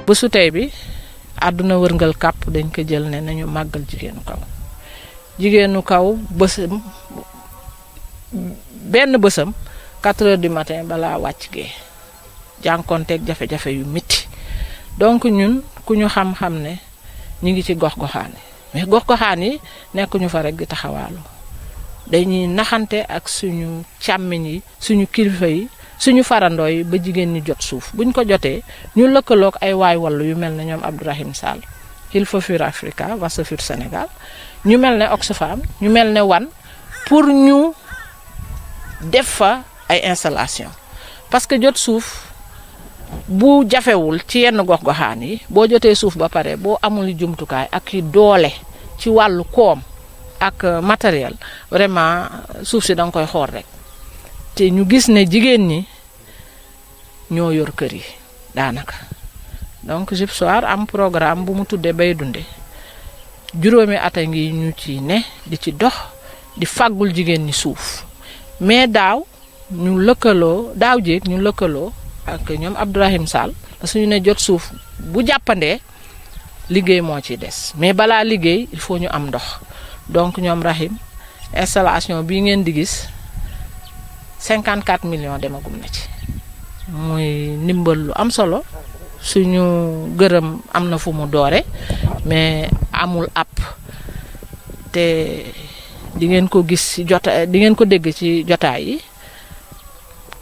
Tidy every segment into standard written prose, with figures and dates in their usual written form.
bésu tey bi àdduna wërngal kàpp dañ ko jël ne nañu màggal jigéenu kaw bësam benn bësam 4 heures du matin balaa wàcc gee jànkonteeg jafe-jafe yu metti donc ñun ku ñu xam-xam ne ñu ngi ci gox-goxaan yi mais gox-goxaan yi nekkuñu fa rek di taxawaalu dañuy naxante ak suñu càmmiñ yi suñu kilifa yi suñu farandoo yi ba jigéen ñi jot suuf buñ ko jotee ñu lëkkaloog ay waay wallu yu mel ne ñoom Abdourahim Sall il faut fuir Africa va se fuir Sénégal ñu mel ne Oxfam ñu mel ne wan pour ñu def fa ay installation parce que jot suuf bu jafewul ci yenn gox-goxaan yi boo jotee suuf ba pare boo amul jumtukaay ak i doole ci wàllu koom ak matériel vraiment suuf si da nga koy xool rek te ñu gis ne jigéen ñi ñoo yor kër yi daanaka donc GIPSOAR am programme bu mu tuddee Bay Dunde juróomi at a ngi ñu ci ne di ci dox di fàggul jigéen ñi suuf mais daaw jéeg ñu lëkkaloo ak ñoom Abdourahim Sall parce que ñu ne jot suuf bu jàppandee liggéey moo ci des mais balaa liggéey il faut ñu am ndox donc ñoom Rahim installation bii ngeen di gis 54 millions demagum na ci muy ndimbal lu am solo suñu gërëm am na fu mu doore mais amul app te di ngeen ko gis ci di ngeen ko dégg ci jotaay yi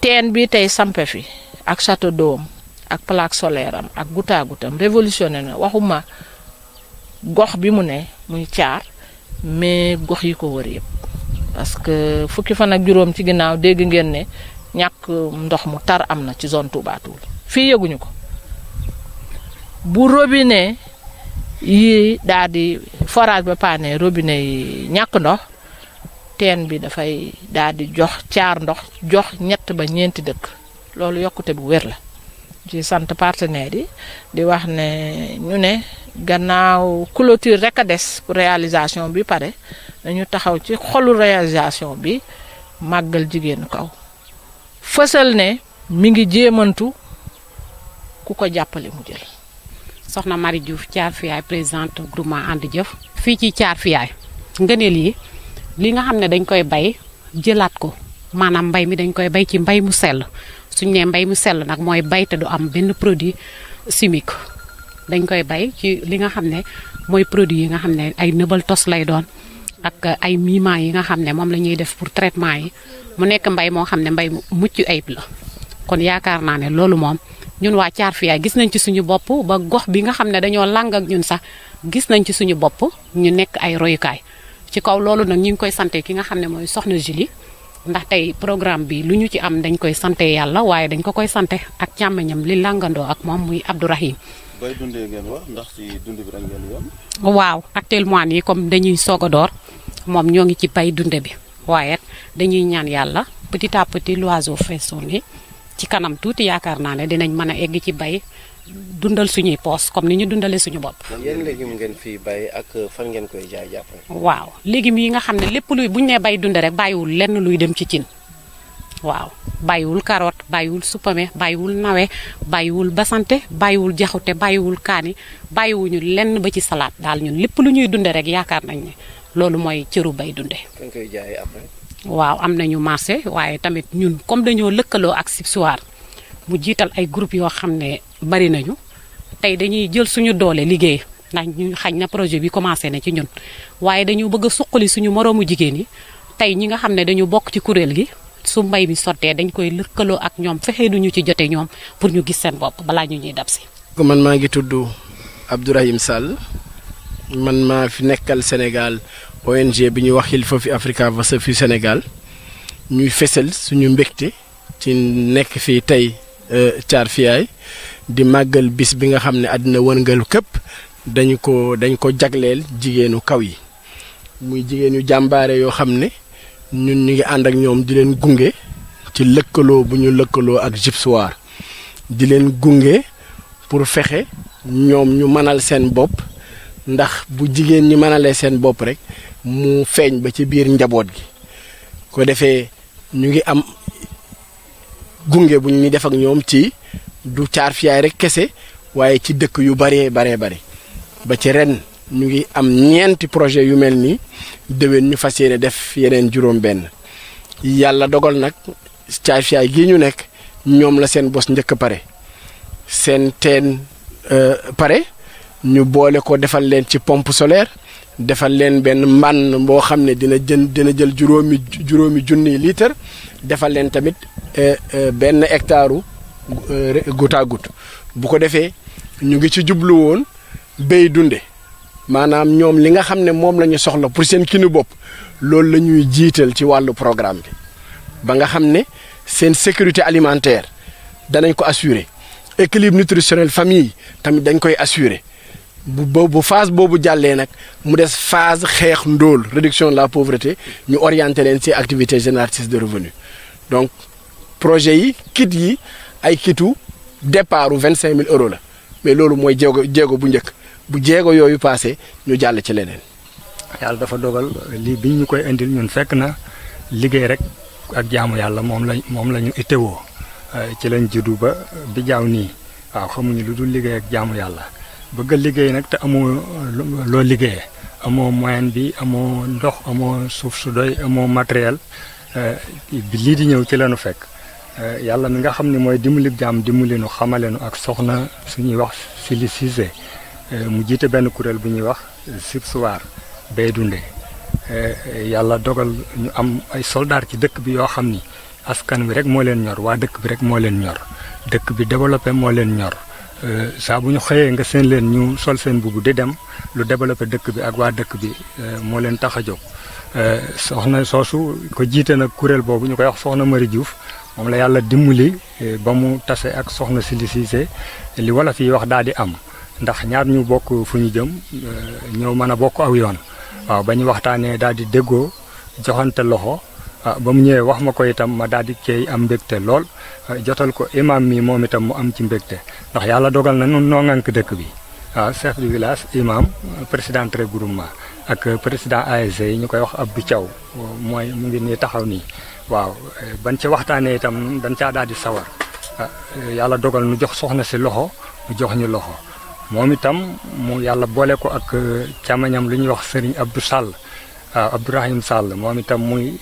teen bi tey sampe fi ak château d'eau ak plaque solaire am ak goutte à goutte am révolutionné na waxuma gox bi mu ne muy Thiar mais gox yi ko wër yëpp parce que fukki fan ak juróom ci ginnaaw dégg ngeen ne ñàkk ndox mu tar am na ci zone Touba Toul fii yëguñu ko bu robinet yi daal di forage ba paane robinet yi ñàkk ndox teen bi dafay daal di jox Thiar ndox jox ñett ba ñeenti dëkk loolu yokkute bu wér la ci sant partenaires yi di wax ne ñu ne gannaaw clôture rek a des pour réalisation bi pare dañu taxaw ci xolu réalisation bi màggal jigéenu kaw fësal ne mi ngi jéemantu ku ko jàppale mu jël. Soxna Marie Diouf Thiar Fiyaay présidente groupement ànd jëf fii ci Thiar Fiyaay ngëneel yi li nga xam ne dañ koy bay jëlaat ko maanaam mbay mi dañ koy bay ci mbay mu sell suñu nee mbay mu sell nag mooy bay te du am benn produit chimique dañ koy bay ci li nga xam ne mooy produit yi nga xam ne ay nëbal tos lay doon ak ay mimans yi nga xam ne moom la ñuy def pour traitement yi mu nekk mbay moo xam ne mbay mu mucc ayib la kon yaakaar naa ne loolu moom ñun waa Thiar Fiyaay gis nañ ci suñu bopp ba gox bi nga xam ne dañoo làng ak ñun sax gis nañ ci suñu bopp ñu nekk ay royukaay ci kaw loolu nag ñu ngi koy sante ki nga xam ne mooy Soxna Julie ndax tey programme bi lu ñu ci am dañ koy sante yàlla waaye dañ ko koy sante ak càmmeñam li làngandoo ak moom muy Abdourahim. bay dundee ngeen wax ndax ci dund bi rek ngeen yoon. waaw actuellement nii comme dañuy soog a door moom ñoo ngi ci bay dunde bi waaye dañuy ñaan yàlla petit à petit l'oiseau fait son nid ci kanam tuuti yaakaar naa ne dinañ mën a egg ci bay dundal suñuy poos comme ni ñu dundalee suñu bopp. yéen légumes ngeen fii bay ak fan ngeen koy jaay jàppale. waaw légumes yi nga xam ne lépp luy bu ñu nee bay dunde rek bàyyiwul lenn luy dem ci cin waaw bàyyiwul carotte bàyyiwul supame bàyyiwul nawe bàyyiwul basante bàyyiwul jaxute bàyyiwul kaani bàyyiwuñu lenn ba ci salaat daal ñun lépp lu ñuy dunde rek yaakaar nañ ne loolu mooy cëru bay dunde. fan koy jaayee après. waaw am nañu marché waaye tamit ñun comme dañoo lëkkaloo ak GIPSOAR mu jiital ay groupe yoo xam ne bari nañu tey dañuy jël suñu doole liggéey ndax ñu xañ na projet bi commencé na ci ñun waaye dañu bëgg a suqali suñu moroomu jigéen yi tey ñi nga xam ne dañu bokk ci kuréel gi su mbay mi sottee dañ koy lëkkaloo ak ñoom fexe duñu ci jote ñoom pour ñu gis seen bopp balaa ñu ñuy dab si. man maa ngi tudd Abdourahim Sall man maa fi nekkal Sénégal ONG bi ñuy wax il faut fi Africa va se fuir Sénégal ñuy fesal suñu mbégte ci nekk fii tey Thiar Fiyaay di màggal bis bi nga xam ne àddina wërngal këpp dañ ko jagleel jigéenu kaw yi muy jigéenu jàmbaare yoo xam ne ñun ñu ngi ànd ak ñoom di leen gunge ci lëkkaloo bu ñu lëkkaloo ak GIPSOAR di leen gunge pour fexe ñoom ñu mënal seen bopp ndax bu jigéen ñi mënalee seen bopp rek mu feeñ ba ci biir njaboot gi ko defee ñu ngi am gunge bu ñu def ak ñoom ci du Thiar Fiyaay rek kese waaye ci dëkk yu baree ba ci ren ñu ngi am ñeenti projet yu mel nii déwén ñu fas yéene def yeneen juróom-benn yàlla dogal nag Thiafiyaay gii ñu nekk ñoom la seen bos njëkk pare seen teen pare ñu boole ko defal leen ci pompe solaire defal leen benn mbànn boo xam ne dina jël juróomi junniy litre defal leen tamit benn hectare goutte à goutte bu ko defee ñu ngi ci jublu woon béy dunde maanaam ñoom li nga xam ne moom la ñu soxla pour seen kinu bopp loolu la ñuy jiital ci wàllu programme bi ba nga xam ne seen sécurité alimentaire danañ ko assurer équilibre nutritionnel famille tamit dañ koy assurer bu phase boobu jàllee nag mu des phase xeex ndóol réduction de la pauvreté ñu orienté leen ci activités génératrices de revenus donc projet yi kit yi ay kitu départ 25 000 euros la mais loolu mooy jéego bu njëkk bu jéego yooyu passé ñu jàll ci leneen. yàlla dafa dogal lii bi ñu koy indil ñun fekk na liggéey rek ak jaamu yàlla moom la ñu itteewoo ci lañ juddu ba bi jaaw nii waaw xamuñu lu dul liggéey ak jaamu yàlla bëgg a liggéey nag te amoo loo liggéeyee amoo moyen bi amoo ndox amoo suuf su doy amoo matériel bi lii di ñëw ci lañu fekk yàlla mi nga xam ne mooy dimbali jaam dimbali nu xamale nu ak soxna suñuy wax Sili Cissé mu jiite benn kuréel bu ñuy wax Sibsuwaar bay dunde yàlla dogal ñu am ay soldaar ci dëkk bi yoo xam ni askan wi rek moo leen ñor waa dëkk bi rek moo leen ñor dëkk bi développé moo leen ñor saa bu ñu xëyee nga seen leen ñu sol seen bubu di dem lu développé dëkk bi ak waa dëkk bi moo leen tax a jóg soxna soosu ko jiite nag kuréel boobu ñu koy wax soxna Marie Diouf moom la yàlla dimbali ba mu tase ak soxna Sili Cissé li wolof yi wax daal di am ndax ñaar ñu bokk fu ñu jëm ñëw mën a bokk aw yoon waaw ba ñu waxtaanee daal di déggoo joxante loxo ba mu ñëwee wax ma ko itam ma daal di koy am mbégte lool jotal ko imam mi moom itam mu am ci mbégte ndax yàlla dogal na nun noo ŋànk dëkk bi waaw chef du village imam président regroupement ak président ASC yi ñu koy wax Abdou Thiaw mooy mu ngi nii taxaw nii waaw ban ci waxtaanee itam dañ caa daal di sawar yàlla dogal nu jox soxna si loxo mu jox ñu loxo moom itam mu yàlla boole ko ak càmmañam lu ñuy wax Serigne Abdou Sall Abdourahim Sall moom itam muy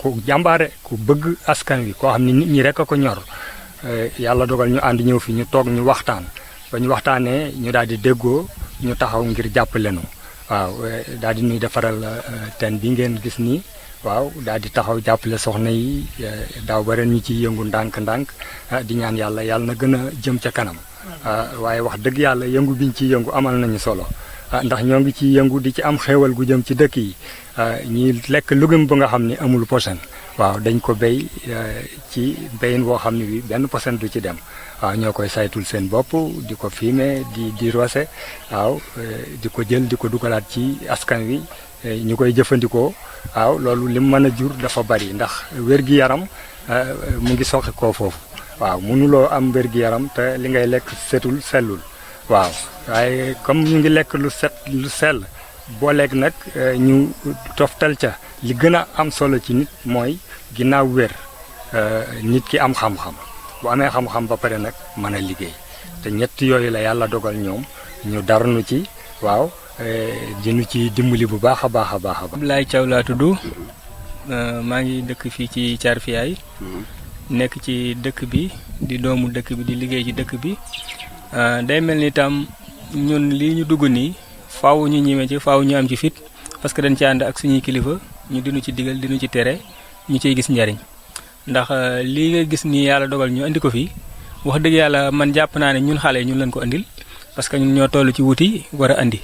ku jàmbaare ku bëgg askan wi koo xam ne nit ñi rek a ko ñor yàlla dogal ñu ànd ñëw fi ñu toog ñu waxtaan ba ñu waxtaanee ñu daal di déggoo ñu taxaw ngir jàppale nu waaw daal di nuy defaral teen bi ngeen gis nii waaw daal di taxaw jàppale soxna yi daaw ba ren ñu ciy yëngu ndànk-ndànk di ñaan yàlla na gën a jëm ca kanam waaye wax dëgg yàlla yëngu biñ ciy yëngu amal nañu solo ndax ñoo ngi ciy yëngu di ci am xéewal gu jëm ci dëkk yi ñi lekk lugum ba nga xam ni amul posen waaw dañ ko béy ci béyin boo xam ne bi benn posen du ci dem waaw ñoo koy saytul seen bopp di ko fumier di roose waaw di ko jël di ko dugalaat ci askan wi ñu koy jëfandikoo waaw loolu lim mën a jur dafa bari ndax wér-gi-yaram mu ngi soxi koo foofu waaw mënuloo am wér-gi-yaram te li ngay lekk setul sellul waaw waaye comme ñu ngi lekk lu set lu sell booleeg nag ñu toftal ca li gën a am solo ci nit mooy ginnaaw wér nit ki am xam-xam bu amee xam-xam ba pare nag mën a liggéey te ñett yooyu la yàlla dogal ñoom ñu darnu ci waaw dinu ci dimbali bu baax a baax a baax a baax. Abdoulaye Thiaw laa tudd maa ngi dëkk fii ci Thiafiyaay nekk ci dëkk bi di doomu dëkk bi di liggéey ci dëkk bi day mel ni tam ñun lii ñu dugg nii faaw ñu ñime ci faaw ñu am ci fit parce que dañ ci ànd ak suñuy kilifa ñu dinu ci digal dinu ci tere ñu ciy gis njariñ ndax lii nga gis nii yàlla dogal ñu andi ko fii wax dëgg yàlla man jàpp naa ne ñun xale ñun lañ ko andil parce que ñun ñoo toll ci wuti war a andi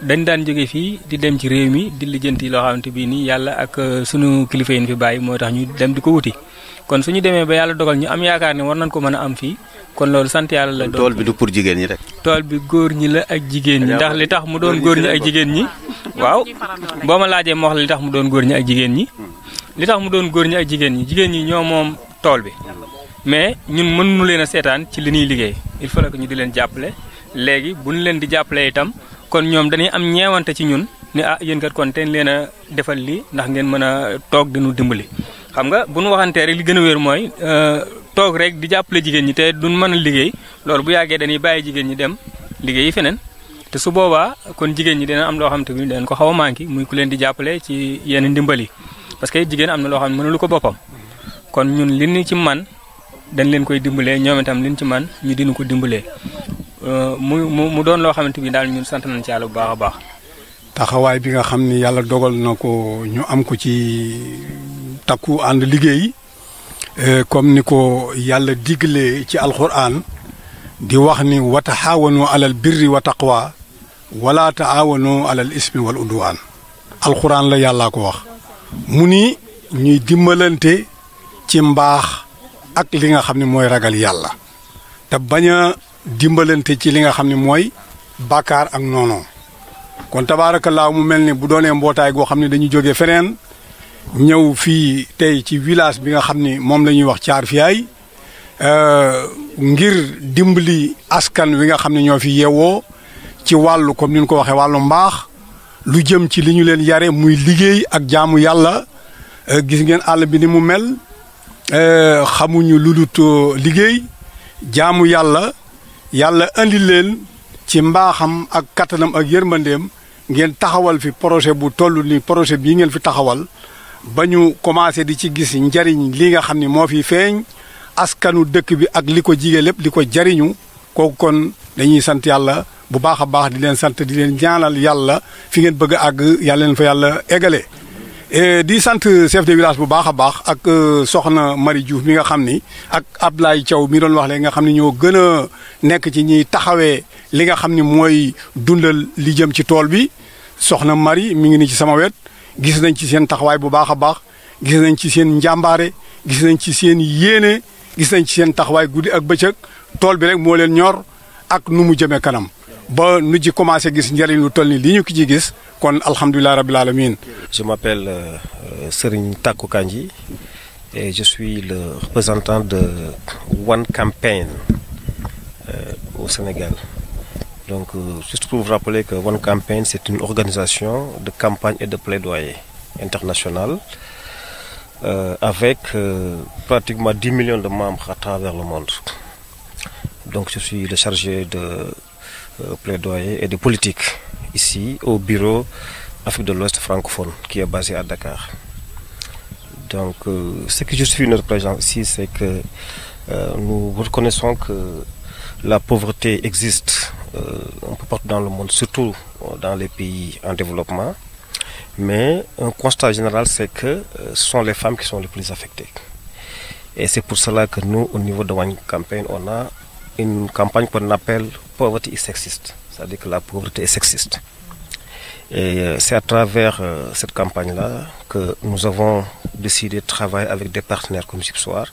dañ daan jóge fii di dem ci réew mi di lijjanti loo xamante bii nii yàlla ak sunu kilifa yi fi bàyyi moo tax ñu dem di ko wuti kon suñu demee ba yàlla dogal ñu am yaakaar ne war nañ ko mën a am fii kon loolu sant yàlla la doon. tool bi du pour jigéen ñi rek. tool bi góor ñi la ak jigéen ñi ndax li tax mu doon góor ñi ak jigéen ñi waaw boo ma laajee ma wax la li tax mu doon góor ñi ak jigéen ñi li tax mu doon góor ñi ak jigéen ñi ñoo moom tool bi mais ñun mënuñu leen a seetaan ci li ñuy liggéey il faut que ñu di leen jàppale léegi bu ñu leen di jàppale itam kon ñoom dañuy am ñeewante ci ñun ne ah yéen kat kon teen leen a defal lii ndax ngeen mën a toog di nu dimbali xam nga bu nu waxantee rek li gën a wér mooy toog rek di jàppale jigéen ñi te duñ mën a liggéey loolu bu yàggee dañuy bàyyi jigéen ñi dem liggéey yi feneen te su boobaa kon jigéen ñi dina am loo xam te ni dañ ko xaw a manqué muy ku leen di jàppale ci yenn ndimbal yi parce que jigéen am na loo xam ne mënulu ko boppam kon ñun li ñu ci man dañ leen koy dimbalee ñoom itam li ñu ci man ñu dinu ko dimbalee mu doon loo xamante bi daal ñun sant nañ ci yàlla bu baax a baax. taxawaay bi nga xam ni yàlla dogal na ko ñu am ko ci takku ànd liggéey comme ni ko yàlla diglee ci alxuraan di wax ni wa taxaawanu alal birri wa taqwa wala taawanu alal ismi wal udwaan alxuraan la yàllaa ko wax mu ni ñuy dimbalante ci mbaax ak li nga xam ne mooy ragal yàlla te bañ a dimbalante ci li nga xam ne mooy bàkkaar ak noonoo kon tabaarakallaa mu mel ni bu doonee mbootaay goo xam ne dañu jógee feneen ñëw fii tey ci village bi nga xam ni moom la ñuy wax Thiar Fiyaay ngir dimbali askan wi nga xam ne ñoo fi yeewoo ci wàllu comme ni ñu ko waxee wàllu mbaax lu jëm ci li ñu leen yare muy liggéey ak jaamu yàlla gis ngeen àll bi ni mu mel xamuñu lu dul liggéey jaamu yàlla andi leen ci mbaaxam ak kattanam ak yërmandeem ngeen taxawal fi projet bu toll ni projet bii ngeen fi taxawal ba ñu commencé di ci gis njariñ li nga xam ni moo fi feeñ askanu dëkk bi ak li ko jige lépp li ko jariñu kooku kon dañuy sant yàlla bu baax a baax di leen sant di leen ñaanal yàlla fi ngeen bëgg a àgg yàlla leen fa yàlla égale di sant chef de village bu baax a baax ak soxna Marie Diouf mi nga xam ni ak Ablaye Thiaw mi doon wax léegi nga xam ni ñoo gën a nekk ci ñiy taxawee li nga xam ni mooy dundal li jëm ci tool bi soxna Marie mi ngi ni ci sama wet gis nañ ci seen taxawaay bu baax a baax gis nañ ci seen njàmbaare gis nañ ci seen yéene gis nañ ci seen taxawaay guddi ak bëccëg tool bi rek moo leen ñor ak nu mu jëmee kanam ba nu ci commencé gis njëriñ lu toll ni li ñu ki ci gis kon alhamdulilah rabbil alamin. Je m'appelle Serigne Taku Kandji et je suis le représentant de One Campaign au Sénégal. Donc, juste pour vous rappeler que One Campaign, c'est une organisation de campagne et de plaidoyer internationale avec pratiquement 10 millions de membres à travers le monde. Donc, je suis le chargé de plaidoyer et de politique ici au bureau Afrique de l'Ouest francophone qui est basé à Dakar. Donc, ce que je suis notre présence ici, c'est que nous reconnaissons que la pauvreté existe un peu partout dans le monde, surtout dans les pays en développement. Mais un constat général, c'est que ce sont les femmes qui sont les plus affectées. Et c'est pour cela que nous, au niveau de One Campaign, on a une campagne qu'on appelle Poverty is Sexist, c'est-à-dire que la pauvreté est sexiste. Et c'est à travers cette campagne-là que nous avons décidé de travailler avec des partenaires comme Gypsoir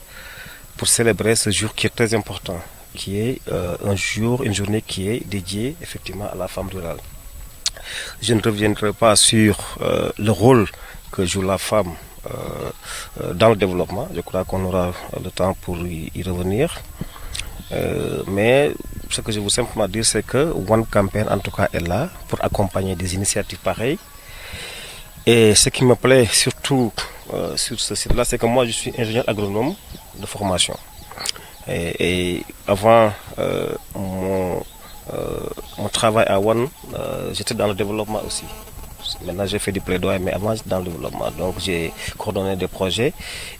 pour célébrer ce jour qui est très important, qui est une journée qui est dédiée effectivement à la femme rurale. Je ne reviendrai pas sur le rôle que joue la femme dans le développement. Je crois qu'on aura le temps pour y revenir. Mais ce que je veux simplement dire, c'est que One Campaign, en tout cas, est là pour accompagner des initiatives pareilles. Et ce qui me plaît surtout sur ce site-là, c'est que moi, je suis ingénieur agronome de formation. Et avant mon travail à One, j'étais dans le développement aussi. Maintenant, j'ai fait du plaidoyer, mais avant, j'étais dans le développement. Donc, j'ai coordonné des projets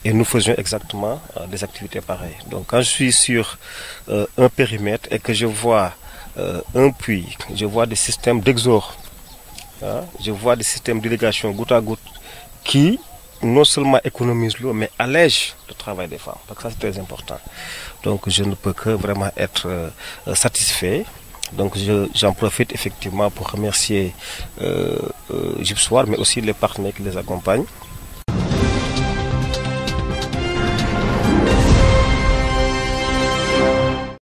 et nous faisions exactement des activités pareilles. Donc, quand je suis sur un périmètre et que je vois un puits, je vois des systèmes d'exor, hein, je vois des systèmes d'irrigation goutte à goutte qui non seulement économisent l'eau, mais allègent le travail des femmes. Donc, ça, c'est très important. Donc, je ne peux que vraiment être satisfait. Donc j'en profite effectivement pour remercier Gypsoir, mais aussi les partenaires qui les accompagnent.